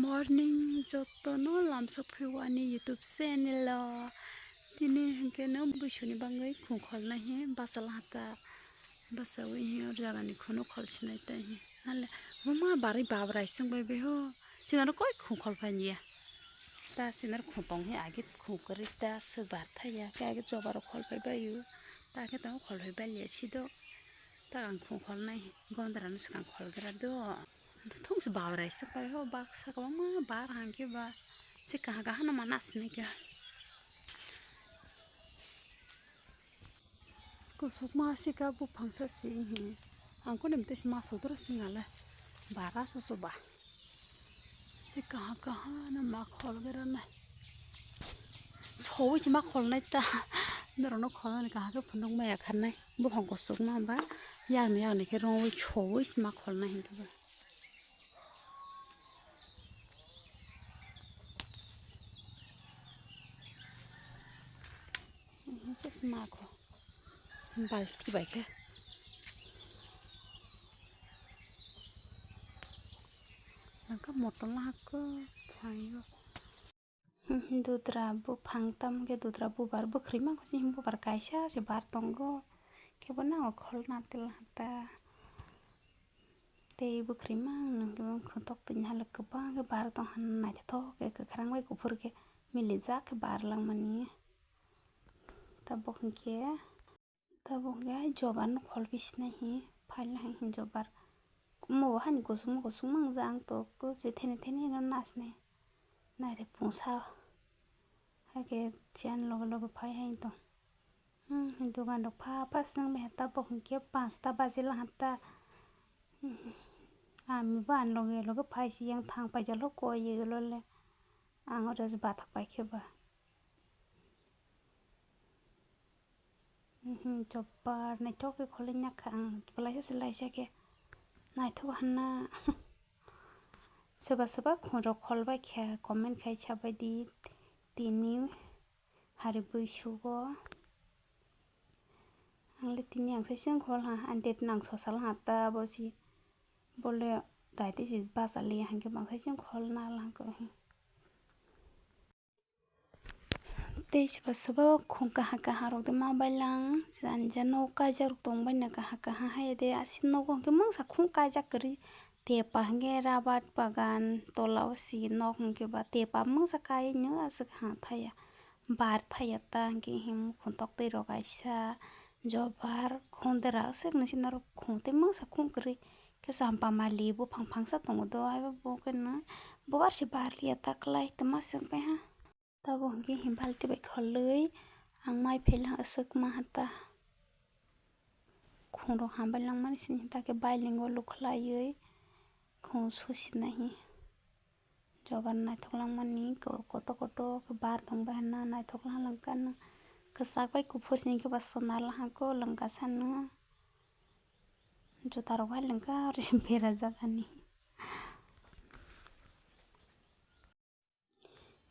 morning joto no lamsok phiwani YouTube channel lo tini hingke no buisuni bangai khungkhol na hi basal hata basawi hi or jagani khono khol sinai ta hi nale mama bari babrai sing bai be ho sinaro koi khungkhol phania ta sinar khutong hi age khukari ta sebar thaya ke age jobar khol pai bayu ta ke ta khol pai bali chido ta ang khungkhol nai gondran skang khol gra do thongse babrai sa pai ho bak sa ko ma bar hangke ba che kaha kaha na manas ne ka kusuk ma si ka bu phangsa si hi ang ko nemte ma sodor singala bara so ba che kaha na ma khol gra na soi chi ma khol nai ta nero no khol na kaha ke phundong ma ya khan nai bu phang kusuk ma ba yang ne ke rong wi choi chi ma khol na hin ka ba six mark balti bai ke nangka motor lah ke phayo dudra bu phangtam ke dudra bu bar bu khrima ko si bu bar kaisa se bar tongo ke bana khol na til ta te bu khrima nang ke khotok tin halak ke ba ke bar tong han na tho ke khrang wai ku phur ke mili ja ke bar lang mani tabok ke joban khol bis nahi phal hi jobar mo han ko sum mang jang to ko je thene no nas ne na re pusa ha ke chan log phai hai to dukan dok pa sang me ta bok ke 5 ta baje la hata ami ban log phai si yang thang pa jalo ko ye lo le ang ora ba thak pai ke ba chopar nai thok ke khole nya khang plai se lai se ke nai thok hanna soba khoro khol ba kha comment khai cha bai di tini hari buisu go angle tini ang sai sing khol ha ante nang social ha ta bo si bole dai ti si ba sa le hang ke bang sai sing khol na lang ko hi te soba khong kaha rok de ma bailang jan jano ka jar tong bai na kaha ha de asin no go ke mang sa khong ka ja kri te pa nge rabat bagan tolaw si nok ke ba te pa mang sa kai nyu as ha thaya bar thaya ta nge him khontok te ro kaisa jobar khondera se nsin ro khong te mang sa khong kri ke sam pa ma li bu phang sa tong do ai bo ke na bo bar si bar li ta klai ta ma se pe ha ta bo nge him bal te bai khol lei ang mai phel ha asuk ma hata khong ro ham balang man sin ta ke bai lingo lukhlai ei khong susi nahi joban nai thoklang mani koto ke bar thong ba na nai thoklang lang kan ke sak bai ku phur sin ke bas na la ha ko langka san na jo taro ba langka ri bera jagani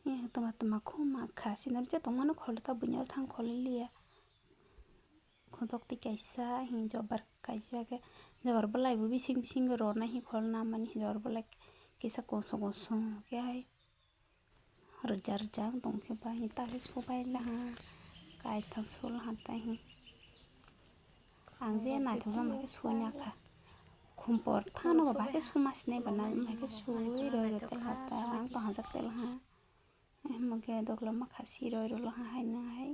ye toma khoma khasi na je tong mano khol ta bunyal thang khol liya khotok ti kaisa hi jobar kaisa ke jobar balai bu bising ro na hi khol na mani jobar balai kisa koso ke ai rjar jang tong ke ba hi ta ke so bai la kai ta sul ha ta hi ang je na thong ma ke so nya kha khumpor thano ba ke sumas ne bana ma ke sui ro tel ha ta ang to ha jak tel ha ma ke dokla ma khasi ro la hai na hai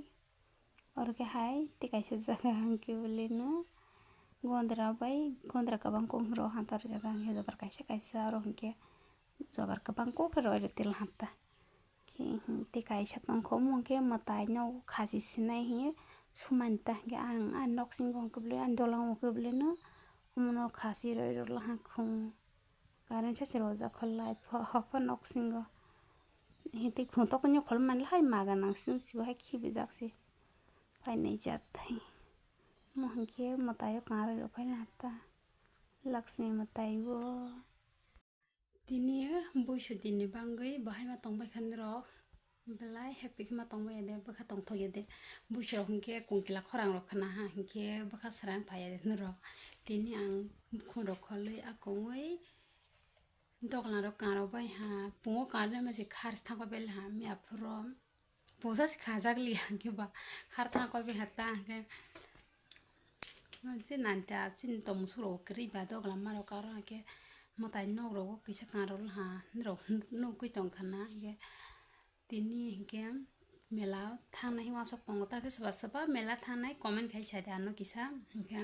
और के हाय ते कैसे जगह हम के बोले न गोंदरा का बंको रो हां तर जगह है जबर कैसे और के जबर का बंको के रो तेल हाता कि ते कैसे तंग को मु के मताय न खासी सिनाय ही सुमानता के आं नक्सिंग को बोले आं दलाव को बोले न हमनो खासी रो ला खु कारण से रोजा खलाई हफ नक्सिंग हे ते खु तो कन्यो खल मान लाई मागा नंसिं सिबा खि बिजाक से फाइ नहीं जाता है मोहन के मतायो कहाँ रो फाइ नाता लक्ष्मी मतायो दिनी बुइसु दिनी बांगै बाहाय मा तंबाय खान रो बेलाय हैप्पी मा तंबाय दे बखा तंग थगे दे बुइसु हंके कुंकिला खरांग रो खाना हा हंके बखा सरांग फाय दे रो दिनी आं खुन रो खलै आकोङै Doglaro karo bai ha pungo karo masi khar thangko bel ha miapro posa si khajagli ke ba khar thangko be hatla ke se nanta sin tom suro kri ba dogla maro karo ke motai nok ro kisa karo ha ro no kui tong khana ke tini ke mela thangna hi wasok tongo ta ke saba saba mela thangnai comment khai sa da no kisa ke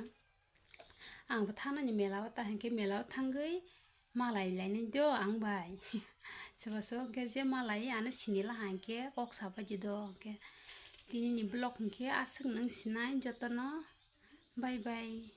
angbo thangna ni mela ta ke mela thangoi malai laini do ang bai soba soba ke je malai ane sinila hanke kok saba jido ke tini ni blog ke asuk nang sinai jotono bye bye.